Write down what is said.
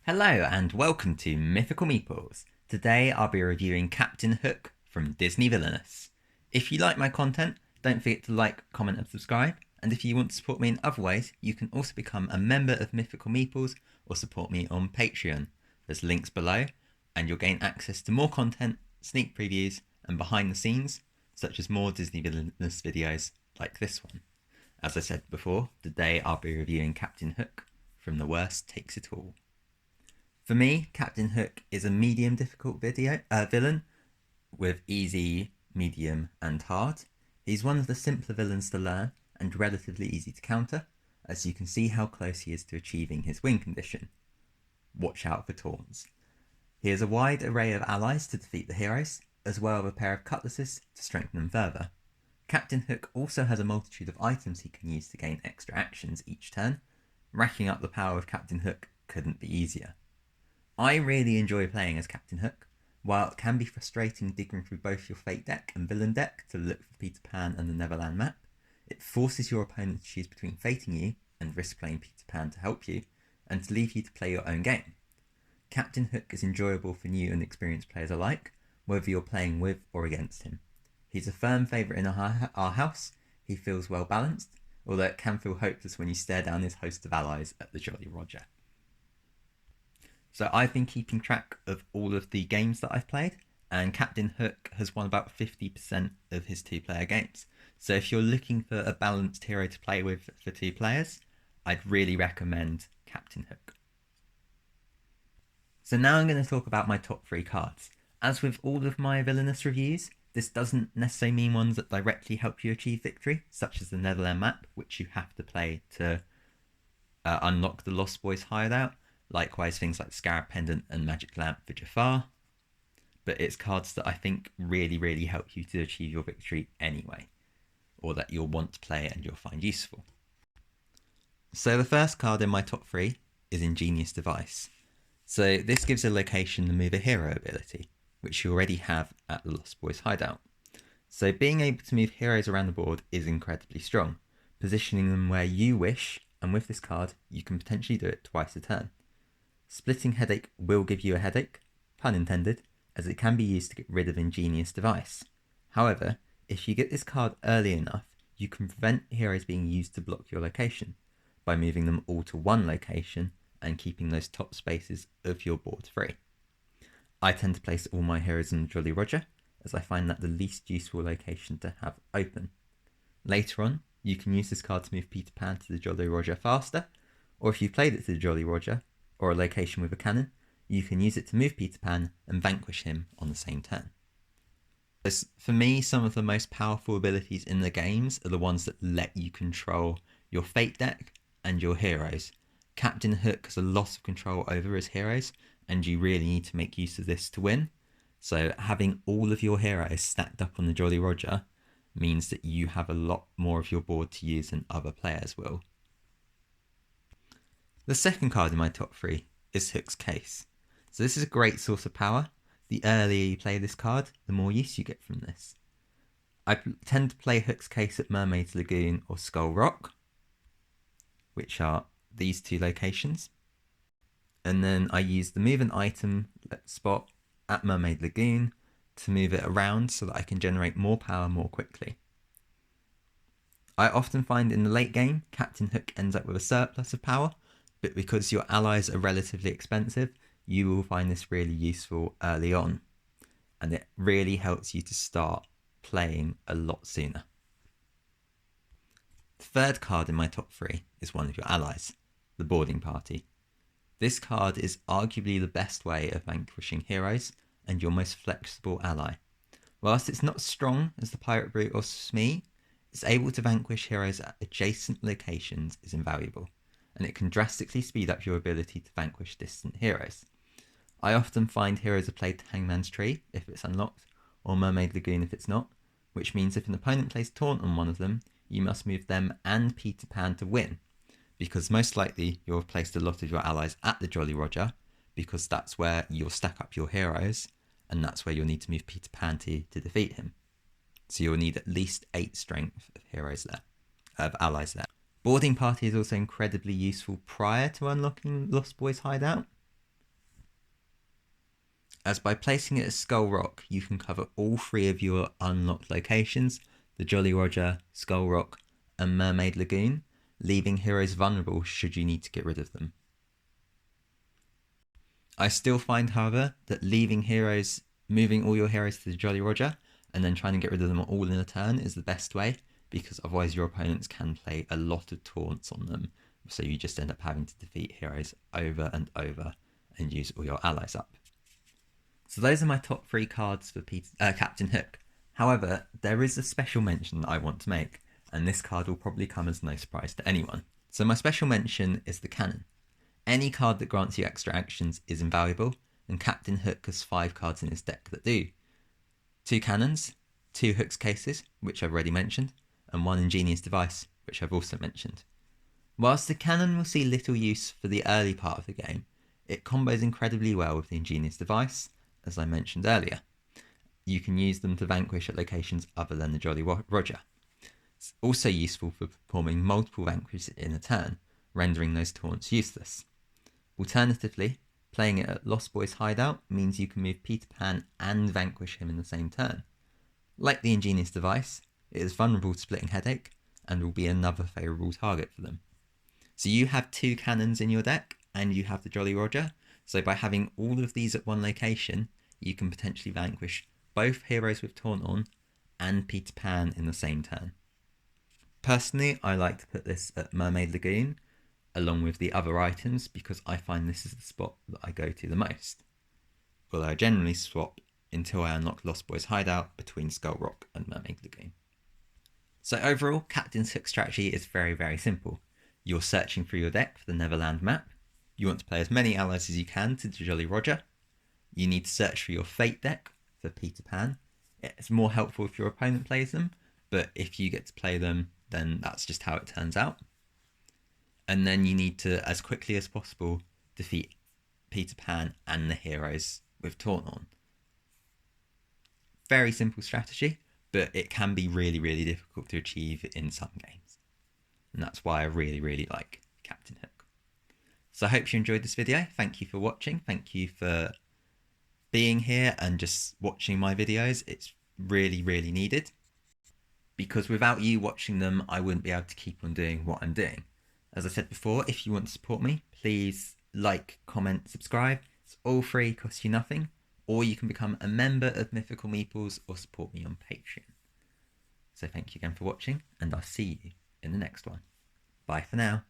Hello and welcome to Mythical Meeples. Today I'll be reviewing Captain Hook from Disney Villainous. If you like my content, don't forget to like, comment and subscribe. And if you want to support me in other ways, you can also become a member of Mythical Meeples or support me on Patreon. There's links below and you'll gain access to more content, sneak previews and behind the scenes, such as more Disney Villainous videos like this one. As I said before, today I'll be reviewing Captain Hook from The Worst Takes It All. For me, Captain Hook is a medium difficult villain with easy, medium, and hard. He's one of the simpler villains to learn and relatively easy to counter, as you can see how close he is to achieving his win condition. Watch out for taunts. He has a wide array of allies to defeat the heroes, as well as a pair of cutlasses to strengthen them further. Captain Hook also has a multitude of items he can use to gain extra actions each turn. Racking up the power of Captain Hook couldn't be easier. I really enjoy playing as Captain Hook. While it can be frustrating digging through both your Fate deck and Villain deck to look for Peter Pan and the Neverland map, it forces your opponent to choose between fating you and risk playing Peter Pan to help you, and to leave you to play your own game. Captain Hook is enjoyable for new and experienced players alike, whether you're playing with or against him. He's a firm favourite in our house. He feels well balanced, although it can feel hopeless when you stare down his host of allies at the Jolly Roger. So I've been keeping track of all of the games that I've played, and Captain Hook has won about 50% of his two-player games. So if you're looking for a balanced hero to play with for two players, I'd really recommend Captain Hook. So now I'm going to talk about my top 3 cards. As with all of my Villainous reviews, this doesn't necessarily mean ones that directly help you achieve victory, such as the Neverland map, which you have to play to unlock the Lost Boys hideout. Likewise, things like Scarab Pendant and Magic Lamp for Jafar. But it's cards that I think really help you to achieve your victory anyway, or that you'll want to play and you'll find useful. So the first card in my top 3 is Ingenious Device. So this gives a location to move a hero ability, which you already have at the Lost Boys hideout. So being able to move heroes around the board is incredibly strong, positioning them where you wish, and with this card, you can potentially do it twice a turn. Splitting Headache will give you a headache, pun intended, as it can be used to get rid of Ingenious Device. However, if you get this card early enough, you can prevent heroes being used to block your location by moving them all to one location and keeping those top spaces of your board free. I tend to place all my heroes in the Jolly Roger, as I find that the least useful location to have open. Later on, you can use this card to move Peter Pan to the Jolly Roger faster, or if you played it to the Jolly Roger, or a location with a cannon, you can use it to move Peter Pan and vanquish him on the same turn. For me, some of the most powerful abilities in the games are the ones that let you control your Fate deck and your heroes. Captain Hook has a lot of control over his heroes, and you really need to make use of this to win. So having all of your heroes stacked up on the Jolly Roger means that you have a lot more of your board to use than other players will. The second card in my top 3 is Hook's Case. So this is a great source of power. The earlier you play this card, the more use you get from this. I tend to play Hook's Case at Mermaid's Lagoon or Skull Rock, which are these two locations. And then I use the move an item spot at Mermaid Lagoon to move it around so that I can generate more power more quickly. I often find in the late game, Captain Hook ends up with a surplus of power, but because your allies are relatively expensive, you will find this really useful early on, and it really helps you to start playing a lot sooner. The third card in my top 3 is one of your allies, the Boarding Party. This card is arguably the best way of vanquishing heroes and your most flexible ally. Whilst it's not as strong as the Pirate Brute or Smee, it's able to vanquish heroes at adjacent locations is invaluable, and it can drastically speed up your ability to vanquish distant heroes. I often find heroes are played to Hangman's Tree if it's unlocked, or Mermaid Lagoon if it's not, which means if an opponent plays Taunt on one of them, you must move them and Peter Pan to win, because most likely you'll have placed a lot of your allies at the Jolly Roger, because that's where you'll stack up your heroes, and that's where you'll need to move Peter Pan to defeat him. So you'll need at least 8 strength of heroes there, of allies there. Boarding Party is also incredibly useful prior to unlocking Lost Boys hideout. as by placing it at Skull Rock, you can cover all 3 of your unlocked locations, the Jolly Roger, Skull Rock, and Mermaid Lagoon, leaving heroes vulnerable should you need to get rid of them. I still find, however, that moving all your heroes to the Jolly Roger, and then trying to get rid of them all in a turn is the best way, because otherwise your opponents can play a lot of taunts on them, so you just end up having to defeat heroes over and over and use all your allies up. So those are my top 3 cards for Captain Hook. However, there is a special mention that I want to make, and this card will probably come as no surprise to anyone. So my special mention is the cannon. Any card that grants you extra actions is invaluable, and Captain Hook has 5 cards in his deck that do. 2 cannons, 2 Hook's cases, which I've already mentioned, and 1 Ingenious Device, which I've also mentioned. Whilst the cannon will see little use for the early part of the game, it combos incredibly well with the Ingenious Device, as I mentioned earlier. You can use them to vanquish at locations other than the Jolly Roger. It's also useful for performing multiple vanquishes in a turn, rendering those taunts useless. Alternatively, playing it at Lost Boy's hideout means you can move Peter Pan and vanquish him in the same turn. Like the Ingenious Device, it is vulnerable to Splitting Headache and will be another favourable target for them. So you have 2 cannons in your deck and you have the Jolly Roger, so by having all of these at one location, you can potentially vanquish both heroes with Taunt on and Peter Pan in the same turn. Personally, I like to put this at Mermaid Lagoon, along with the other items, because I find this is the spot that I go to the most. Although I generally swap until I unlock Lost Boy's hideout between Skull Rock and Mermaid Lagoon. So overall, Captain's Hook strategy is very, very simple. You're searching through your deck for the Neverland map. You want to play as many allies as you can to the Jolly Roger. You need to search for your Fate deck for Peter Pan. It's more helpful if your opponent plays them, but if you get to play them, then that's just how it turns out. And then you need to, as quickly as possible, defeat Peter Pan and the heroes with Taunt on. Very simple strategy, but it can be really, really difficult to achieve in some games. And that's why I really, really like Captain Hook. So I hope you enjoyed this video. Thank you for watching. Thank you for being here and just watching my videos. It's really, really needed. Because without you watching them, I wouldn't be able to keep on doing what I'm doing. As I said before, if you want to support me, please like, comment, subscribe. It's all free, costs you nothing. Or you can become a member of Mythical Meeples or support me on Patreon. So thank you again for watching, and I'll see you in the next one. Bye for now.